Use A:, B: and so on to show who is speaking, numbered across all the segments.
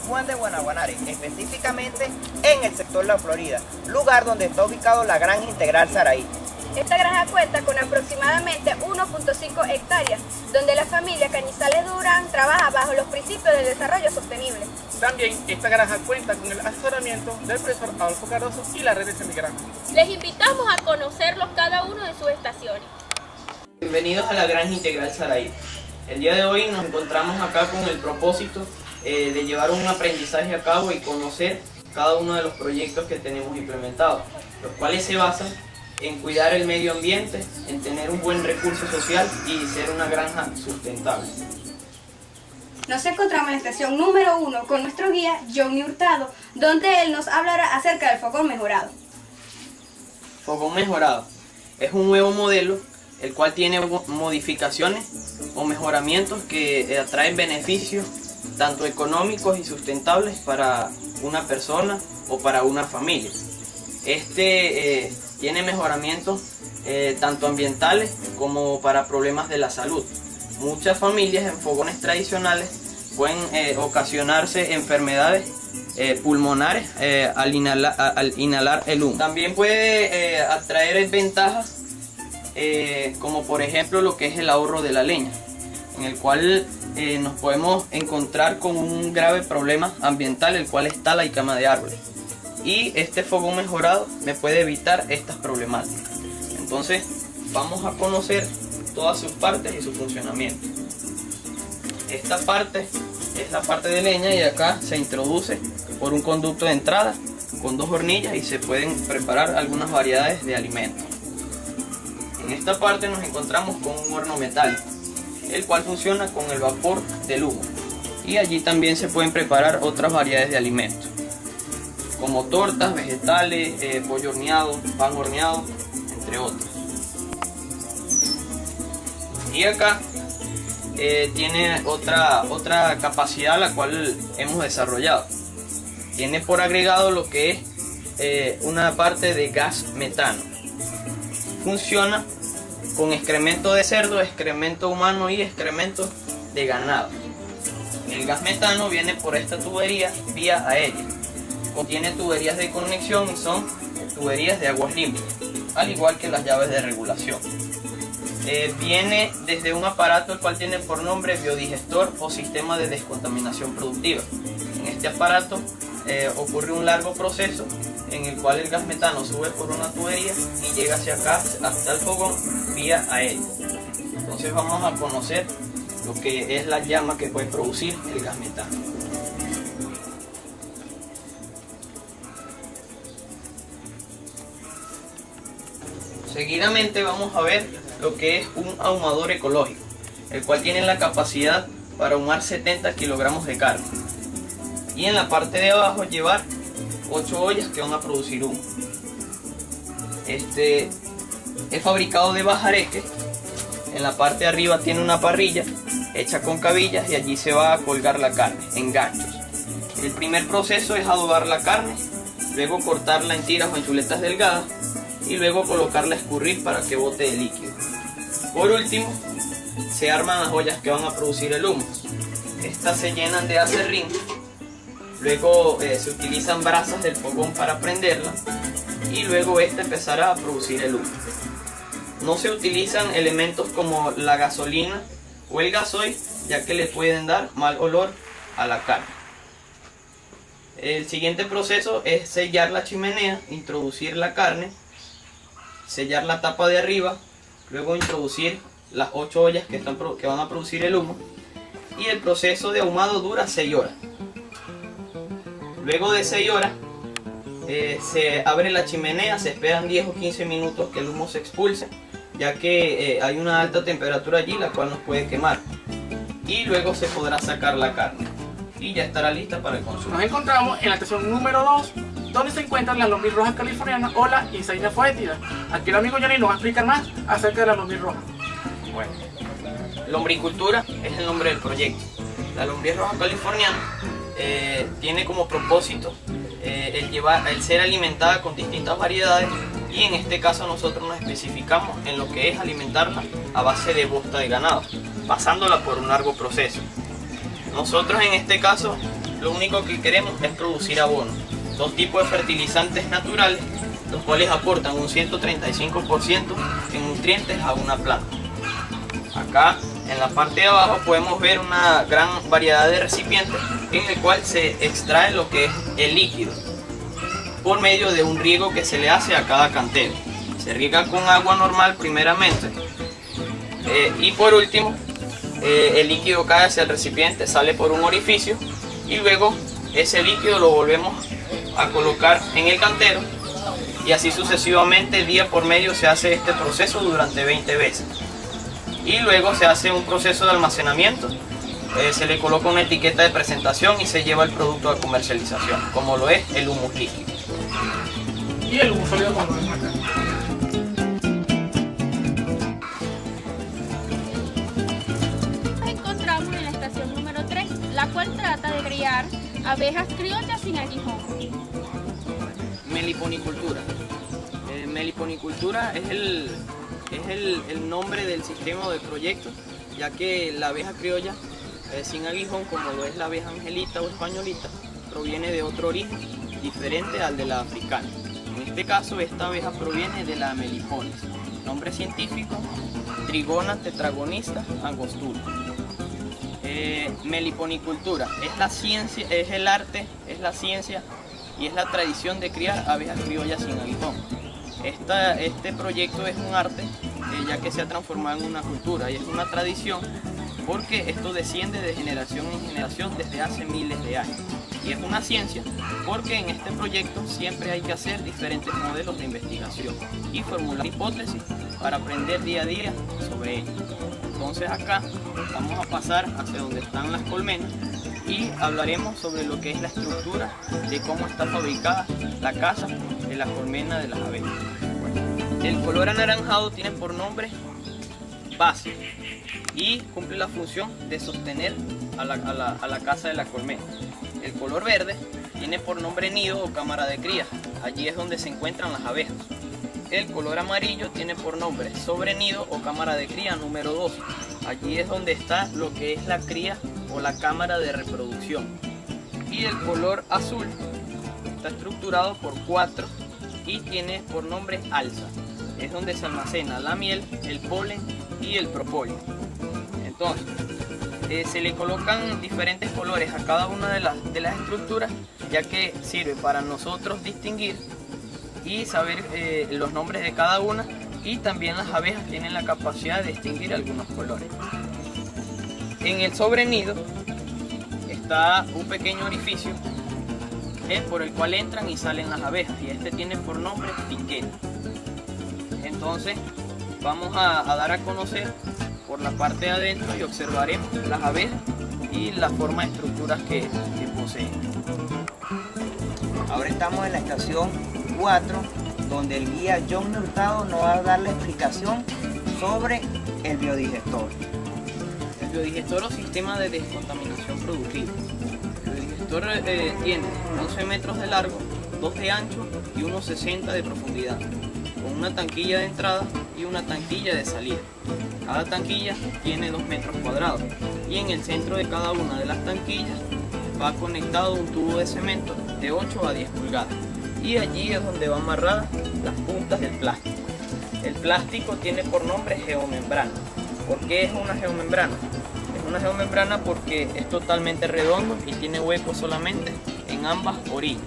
A: Juan de Guanaguanare, específicamente en el sector La Florida, lugar donde está ubicado la Granja Integral Saraí.
B: Esta granja cuenta con aproximadamente 1.5 hectáreas, donde la familia Cañizales Durán trabaja bajo los principios del desarrollo sostenible.
C: También esta granja cuenta con el asesoramiento del profesor Adolfo Cardoso y la red de Semigranjas.
D: Les invitamos a conocerlos cada uno de sus estaciones.
E: Bienvenidos a la Granja Integral Saraí. El día de hoy nos encontramos acá con el propósito de llevar un aprendizaje a cabo y conocer cada uno de los proyectos que tenemos implementados, los cuales se basan en cuidar el medio ambiente, en tener un buen recurso social y ser una granja sustentable.
B: Nos encontramos en la estación número 1 con nuestro guía Johnny Hurtado, donde él nos hablará acerca del fogón mejorado.
E: Fogón mejorado es un nuevo modelo el cual tiene modificaciones o mejoramientos que atraen beneficios tanto económicos y sustentables para una persona o para una familia. Este tiene mejoramientos tanto ambientales como para problemas de la salud. Muchas familias en fogones tradicionales pueden ocasionarse enfermedades pulmonares al inhalar el humo. También puede atraer ventajas como por ejemplo lo que es el ahorro de la leña, en el cual nos podemos encontrar con un grave problema ambiental, el cual es tala y quema de árboles. Y este fogón mejorado me puede evitar estas problemáticas. Entonces vamos a conocer todas sus partes y su funcionamiento. Esta parte es la parte de leña y acá se introduce por un conducto de entrada con dos hornillas y se pueden preparar algunas variedades de alimentos. En esta parte nos encontramos con un horno metálico, el cual funciona con el vapor del humo, y allí también se pueden preparar otras variedades de alimentos como tortas, vegetales, pollo horneado, pan horneado, entre otros. Y acá tiene otra capacidad la cual hemos desarrollado. Tiene por agregado lo que es una parte de gas metano. Funciona con excremento de cerdo, excremento humano y excremento de ganado. El gas metano viene por esta tubería vía aérea. Contiene tuberías de conexión y son tuberías de aguas limpias, al igual que las llaves de regulación. Viene desde un aparato el cual tiene por nombre biodigestor o sistema de descontaminación productiva. En este aparato ocurre un largo proceso en el cual el gas metano sube por una tubería y llega hacia acá, hasta el fogón, vía aérea. Entonces vamos a conocer lo que es la llama que puede producir el gas metano. Seguidamente vamos a ver lo que es un ahumador ecológico, el cual tiene la capacidad para ahumar 70 kilogramos de carne. Y en la parte de abajo llevar 8 ollas que van a producir humo. Este es fabricado de bajareque. En la parte de arriba tiene una parrilla hecha con cabillas y allí se va a colgar la carne en ganchos. El primer proceso es adobar la carne, luego cortarla en tiras o en chuletas delgadas y luego colocarla a escurrir para que bote el líquido. Por último, se arman las ollas que van a producir el humo. Estas se llenan de acerrín. Luego se utilizan brasas del fogón para prenderla y luego esta empezará a producir el humo. No se utilizan elementos como la gasolina o el gasoil, ya que le pueden dar mal olor a la carne. El siguiente proceso es sellar la chimenea, introducir la carne, sellar la tapa de arriba, luego introducir las 8 ollas que van a producir el humo, y el proceso de ahumado dura 6 horas. Luego de 6 horas se abre la chimenea, se esperan 10 o 15 minutos que el humo se expulse, ya que hay una alta temperatura allí la cual nos puede quemar, y luego se podrá sacar la carne y ya estará lista para el consumo.
C: Nos encontramos en la estación número 2, donde se encuentran las lombriz rojas californianas o la Insignia foetida. Aquí el amigo Johnny nos va a explicar más acerca de la lombriz roja.
E: Bueno, lombricultura es el nombre del proyecto. La lombriz roja californiana tiene como propósito el ser alimentada con distintas variedades, y en este caso nosotros nos especificamos en lo que es alimentarla a base de bosta de ganado, pasándola por un largo proceso. Nosotros en este caso lo único que queremos es producir abono. Dos tipos de fertilizantes naturales, los cuales aportan un 135% en nutrientes a una planta. Acá en la parte de abajo podemos ver una gran variedad de recipientes en el cual se extrae lo que es el líquido por medio de un riego que se le hace a cada cantero. Se riega con agua normal primeramente y por último el líquido cae hacia el recipiente, sale por un orificio y luego ese líquido lo volvemos a colocar en el cantero y así sucesivamente día por medio se hace este proceso durante 20 veces. Y luego se hace un proceso de almacenamiento, se le coloca una etiqueta de presentación y se lleva el producto a comercialización, como lo es el humus líquido.
C: Y el humus sólido como lo vemos acá.
D: Nos encontramos en la estación número 3, la cual trata de criar abejas criollas sin aguijón.
E: Meliponicultura. Meliponicultura es el nombre del sistema o del proyecto, ya que la abeja criolla sin aguijón, como lo es la abeja angelita o españolita, proviene de otro origen diferente al de la africana. En este caso, esta abeja proviene de la Melipones. Nombre científico: Trigona tetragonista angostura. Meliponicultura es la ciencia, es el arte, es la ciencia y es la tradición de criar abejas criollas sin aguijón. Este proyecto es un arte ya que se ha transformado en una cultura y es una tradición porque esto desciende de generación en generación desde hace miles de años. Y es una ciencia porque en este proyecto siempre hay que hacer diferentes modelos de investigación y formular hipótesis para aprender día a día sobre ello. Entonces acá vamos a pasar hacia donde están las colmenas y hablaremos sobre lo que es la estructura de cómo está fabricada la casa de la colmena de las abejas. El color anaranjado tiene por nombre base y cumple la función de sostener a la casa de la colmena. El color verde tiene por nombre nido o cámara de cría, allí es donde se encuentran las abejas. El color amarillo tiene por nombre sobrenido o cámara de cría número 2, allí es donde está lo que es la cría o la cámara de reproducción. Y el color azul está estructurado por 4 y tiene por nombre alza, es donde se almacena la miel, el polen y el propóleo. Entonces, se le colocan diferentes colores a cada una de las estructuras, ya que sirve para nosotros distinguir y saber los nombres de cada una, y también las abejas tienen la capacidad de distinguir algunos colores. En el sobrenido está un pequeño orificio por el cual entran y salen las abejas, y este tiene por nombre piquete. Entonces vamos a dar a conocer por la parte de adentro y observaremos las abejas y la forma de estructuras que poseen.
A: Ahora estamos en la estación 4, donde el guía John Hurtado nos va a dar la explicación sobre el biodigestor.
E: El biodigestor o sistema de descontaminación productiva. El biodigestor tiene 11 metros de largo, 2 de ancho y unos 60 de profundidad, con una tanquilla de entrada y una tanquilla de salida. Cada tanquilla tiene 2 metros cuadrados y en el centro de cada una de las tanquillas va conectado un tubo de cemento de 8 a 10 pulgadas y allí es donde van amarradas las puntas del plástico. El plástico tiene por nombre geomembrana. ¿Por qué es una geomembrana? Es una geomembrana porque es totalmente redondo y tiene huecos solamente en ambas orillas.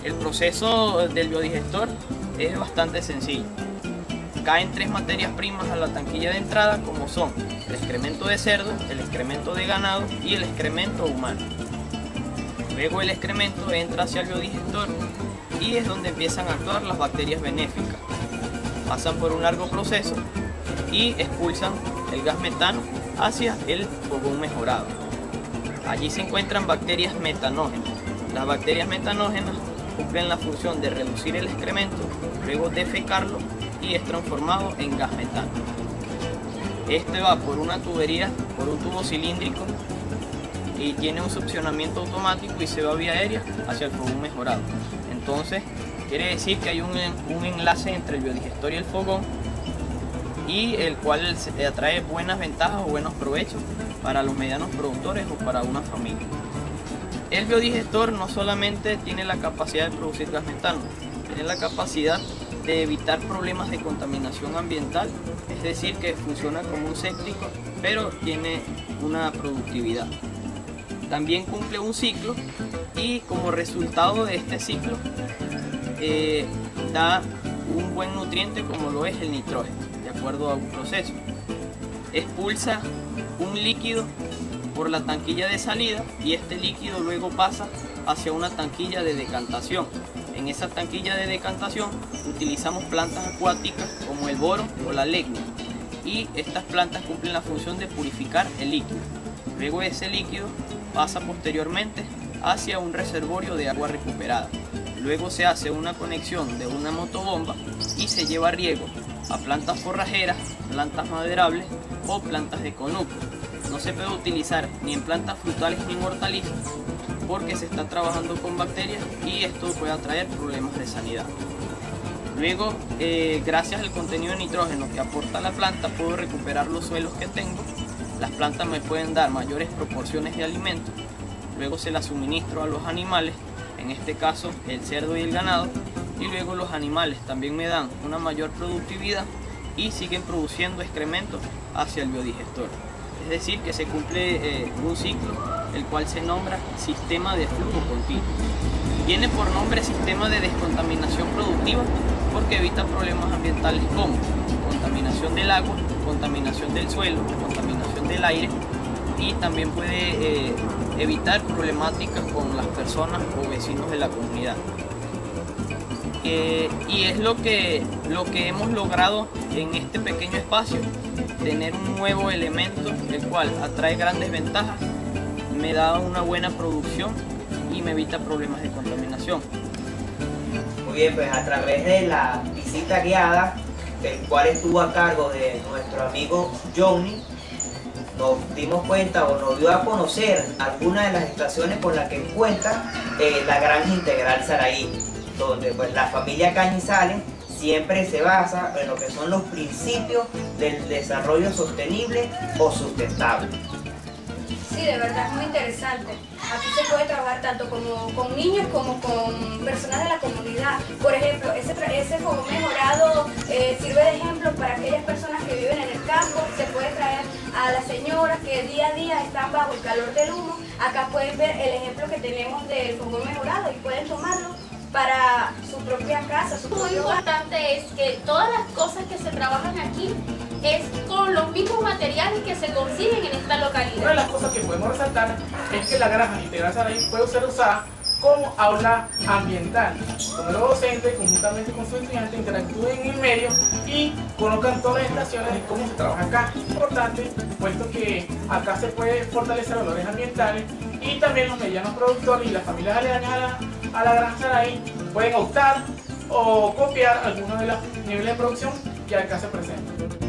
E: El proceso del biodigestor es bastante sencillo. Caen 3 materias primas a la tanquilla de entrada, como son el excremento de cerdo, el excremento de ganado y el excremento humano. Luego el excremento entra hacia el biodigestor y es donde empiezan a actuar las bacterias benéficas. Pasan por un largo proceso y expulsan el gas metano hacia el fogón mejorado. Allí se encuentran bacterias metanógenas. Las bacterias metanógenas cumplen la función de reducir el excremento, luego defecarlo y es transformado en gas metano. Este va por una tubería, por un tubo cilíndrico y tiene un succionamiento automático y se va vía aérea hacia el fogón mejorado. Entonces quiere decir que hay un enlace entre el biodigestor y el fogón, y el cual atrae buenas ventajas o buenos provechos para los medianos productores o para una familia. El biodigestor no solamente tiene la capacidad de producir gas metano, tiene la capacidad de evitar problemas de contaminación ambiental, es decir, que funciona como un séptico, pero tiene una productividad. También cumple un ciclo y como resultado de este ciclo da un buen nutriente como lo es el nitrógeno, de acuerdo a un proceso. Expulsa un líquido por la tanquilla de salida y este líquido luego pasa hacia una tanquilla de decantación. En esa tanquilla de decantación utilizamos plantas acuáticas como el boro o la legnia y estas plantas cumplen la función de purificar el líquido. Luego ese líquido pasa posteriormente hacia un reservorio de agua recuperada. Luego se hace una conexión de una motobomba y se lleva riego a plantas forrajeras, plantas maderables o plantas de conuco. No se puede utilizar ni en plantas frutales ni en hortalizas porque se está trabajando con bacterias y esto puede atraer problemas de sanidad. Luego, gracias al contenido de nitrógeno que aporta la planta, puedo recuperar los suelos que tengo. Las plantas me pueden dar mayores proporciones de alimento. Luego se las suministro a los animales, en este caso el cerdo y el ganado, y luego los animales también me dan una mayor productividad y siguen produciendo excrementos hacia el biodigestor. Es decir, que se cumple un ciclo, el cual se nombra sistema de flujo continuo. Tiene por nombre sistema de descontaminación productiva porque evita problemas ambientales como contaminación del agua, contaminación del suelo, contaminación del aire y también puede evitar problemáticas con las personas o vecinos de la comunidad. Y es lo que hemos logrado en este pequeño espacio, tener un nuevo elemento el cual atrae grandes ventajas, me da una buena producción y me evita problemas de contaminación.
A: Muy bien, pues a través de la visita guiada, el cual estuvo a cargo de nuestro amigo Johnny, nos dimos cuenta o nos dio a conocer algunas de las estaciones con las que cuenta la Granja Integral Saraí, donde pues la familia Cañizales siempre se basa en lo que son los principios del desarrollo sostenible o sustentable.
B: Sí, de verdad es muy interesante. Aquí se puede trabajar tanto con niños como con personas de la comunidad. Por ejemplo, ese fogón mejorado sirve de ejemplo para aquellas personas que viven en el campo. Se puede traer a las señoras que día a día están bajo el calor del humo. Acá pueden ver el ejemplo que tenemos del fogón mejorado y pueden tomarlo para su propia casa, su propio hogar.
D: Muy importante es que todas las cosas que se trabajan aquí es con los mismos materiales que se consiguen en esta
C: Una de
D: localidad.
C: las cosas que podemos resaltar es que la Granja Integral Saraí puede ser usada como aula ambiental, donde los docentes conjuntamente con sus estudiantes interactúen en el medio y conozcan todas las estaciones de cómo se trabaja acá. Importante, puesto que acá se puede fortalecer valores ambientales y también los medianos productores y las familias aledañas a la Granja Saraí pueden optar o copiar algunos de los niveles de producción que acá se presentan.